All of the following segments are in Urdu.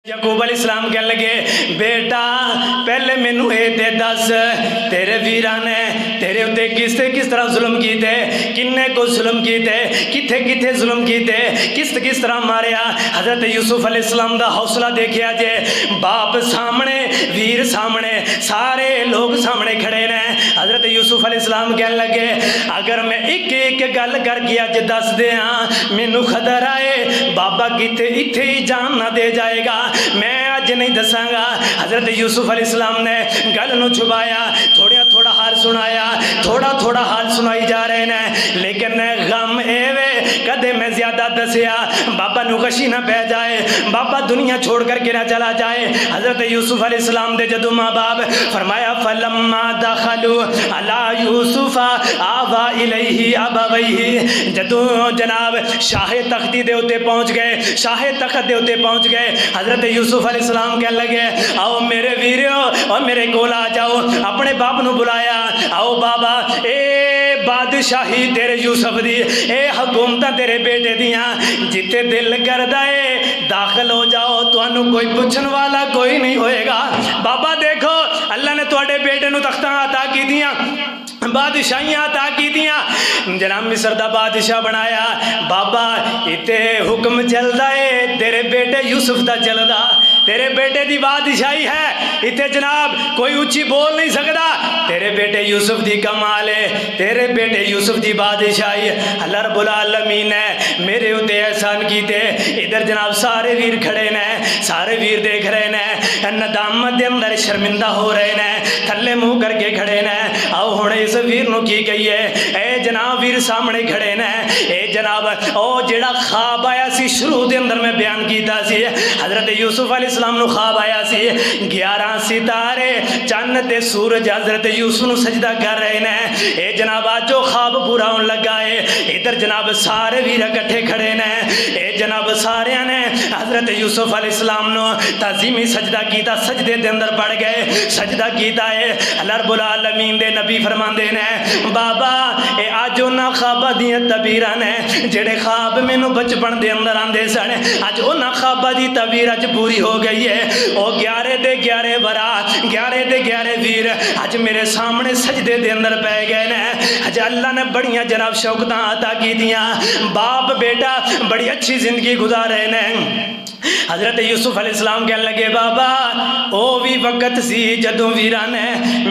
یعقوب علیہ السلام کہنے لگے بیٹا پہلے مینو اے تے دس تیرے ویران نے تیرے اتے کس طرح ظلم کیتے کنے کو ظلم کیتے کتھے ظلم کیتے کس طرح ماریا۔ حضرت یوسف علیہ السلام دا حوصلہ دیکھیا جے، باپ سامنے ویر سامنے سارے لوگ سامنے کھڑے نے۔ حضرت یوسف علیہ السلام کہنے لگے اگر میں ایک گل کر گیا جے دس دیاں مینو خطر آئے بابا کتے اتھے ہی جان نہ دے جائے گا، میں آج نہیں دساں گا۔ حضرت یوسف علیہ السلام نے گل نو چھپایا، تھوڑا حال سنایا، تھوڑا حال سنائی جا رہے ہیں، لیکن غم اے وے کدے میں زیادہ دسیا بابا نو غشی نہ پہ جائے، بابا دنیا چھوڑ کر کے نہ چلا جائے۔ حضرت یوسف علیہ السلام دے جدو ماں باپ فرمایا فلما دخلوا علی یوسف آوا الیہ ابویہ، جدو جناب شاہ تختی دے اتے پہنچ گئے، شاہ تخت دے اتے پہنچ گئے، حضرت یوسف علیہ السلام کہنے لگے آؤ میرے ویریو اور میرے کول آ جاؤ۔ اپنے باپ نو بلایا، آؤ بابا اے بادشاہی تیرے یوسف دی، اے حکومتاں تیرے بیٹے دیاں، جتے دل کردہ ہے داخل ہو جاؤ، تو انو کوئی پوچھن والا کوئی نہیں ہوئے گا۔ بابا دیکھو اللہ نے تواڈے بیٹے نو تختاں عطا کی دیاں، بادشاہیاں عطا کی دیاں، جناب مصر دا بادشاہ بنایا۔ بابا اتے حکم چلدا ہے تیرے بیٹے یوسف دا چلدا، تیرے بیٹے دی بادشاہی ہے، اتے جناب کوئی اونچی بول نہیں سکتا، تیرے بیٹے یوسف دی کمال ہے، تیرے بیٹے یوسف دی بادشاہی ہے۔ اللہ رب العالمین نے میرے اتے احسان کیتے۔ ادھر جناب سارے ویر کھڑے نے، سارے ویر دیکھ رہے نے، ندامت دے اندر شرمندہ ہو رہے نے، تھلے منہ کر کے کھڑے نے۔ آؤ ہن اس ویر نو کی گئی ہے، اے جناب ویر سامنے کھڑے نے، اے جناب او جڑا خواب آیا سی شروع دے اندر میں بیان کیتا سی، حضرت یوسف علیہ السلام نو خواب آیا سی 11 ستارے چند تے سورج حضرت یوسف نو سجدہ کر رہے نے۔ اے جناب آج جو خواب پورا ہون لگا ہے، ادھر جناب سارے ویر اکٹھے کھڑے نے، اے جناب سارے نے حضرت یوسف علیہ السلام نو تعظیمی سجدہ کیتا، سجدے دے اندر پڑ گئے، سجدہ کیتا ہے۔ اللہ رب العالمین دے نبی فرماندے نے بابا اے آج انہاں خواباں دیاں تعبیراں نے جڑے خواب مینوں بچپن دے اندر آندے سن، اج انہاں خواباں دی تعبیر اج پوری ہو گئی ہے۔ او 11 دے 11 برات، 11 دے 11 ویر اج میرے سامنے سجدے دے اندر پے گئے نے۔ اج اللہ نے بڑیاں جناب شوقتاں عطا کی دیاں، باپ بیٹا بڑی اچھی زندگی گزار رہے نے۔ حضرت یوسف علیہ السلام کہنے لگے بابا او بھی وقت سی جدوں ویراں نے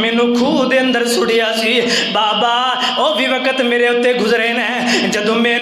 مینوں کھوہ دے اندر سڑیا سی، بابا او بھی وقت میرے اتے گزرے نے جدوں میں